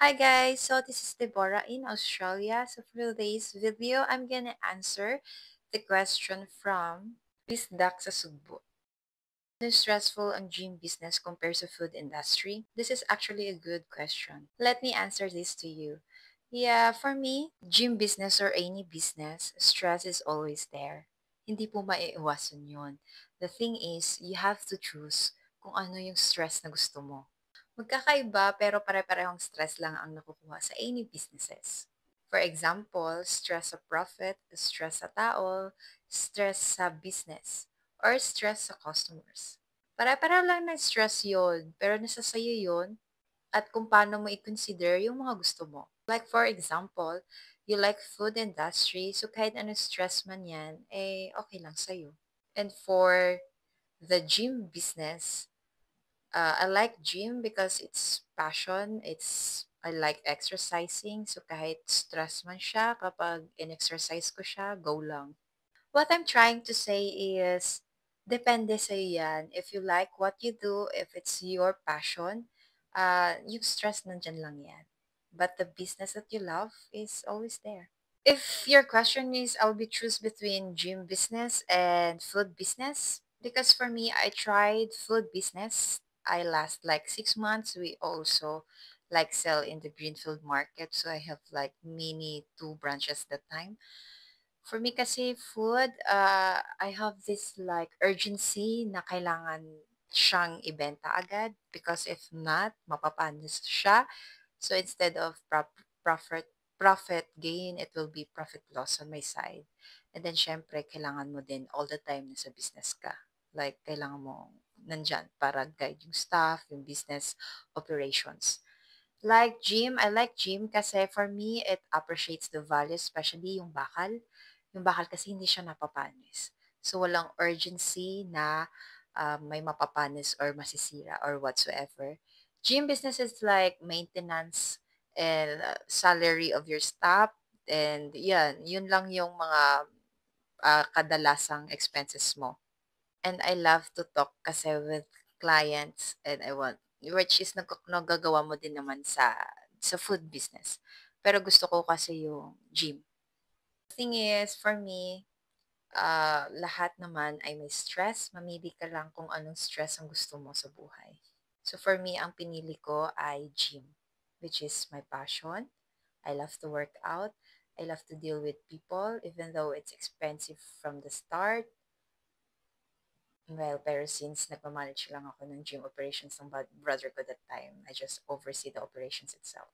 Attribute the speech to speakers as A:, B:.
A: Hi guys, so this is Deborah in Australia. So for today's video, I'm gonna answer the question from Miss Dax sa Sugbo. Is stressful ang gym business compared to food industry? This is actually a good question. Let me answer this to you. Yeah, for me, gym business or any business, stress is always there. Hindi po maiiwasan yun. The thing is, you have to choose kung ano yung stress na gusto mo. Magkakaiba pero pare-parehong stress lang ang nakukuha sa any businesses. For example, stress sa profit, stress sa tao, stress sa business, or stress sa customers. Pare-pareho lang ng stress yon, pero nasa sayo yon at kung paano mo i-consider yung mga gusto mo. Like for example, you like food industry, so kahit anong stress man yan, okay lang sa'yo. And for the gym business, I like gym because it's passion. I like exercising. So kahit stress man siya, kapag in-exercise ko siya, go lang. What I'm trying to say is, depende sa'yo yan. If you like what you do, if it's your passion, yung stress nandyan lang yan. But the business that you love is always there. If your question is, I'll be choose between gym business and food business. Because for me, I tried food business. I last like 6 months. We also like sell in the Greenfield market. So I have like mini two branches that time. For me kasi food, I have this like urgency na kailangan siyang ibenta agad because if not, mapapanis siya. So instead of profit gain, it will be profit loss on my side. And then syempre, kailangan mo din all the time nasa business ka. Like, kailangan mo nandyan para guide yung staff, yung business operations. Like gym, I like gym kasi for me, it appreciates the value, especially yung bakal. Yung bakal kasi hindi siya napapanis. So, walang urgency na may mapapanis or masisira or whatsoever. Gym business is like maintenance and salary of your staff. And yan, yun lang yung mga kadalasang expenses mo. And I love to talk kasi with clients and I want, which is nagagawa mo din naman sa food business. Pero gusto ko kasi yung gym. Thing is, for me, lahat naman ay may stress. Mamili ka lang kung anong stress ang gusto mo sa buhay. So for me, ang pinili ko ay gym, which is my passion. I love to work out. I love to deal with people, even though it's expensive from the start. Well, pero since nagmamanage lang ako ng gym operations ng brother ko that time, I just oversee the operations itself.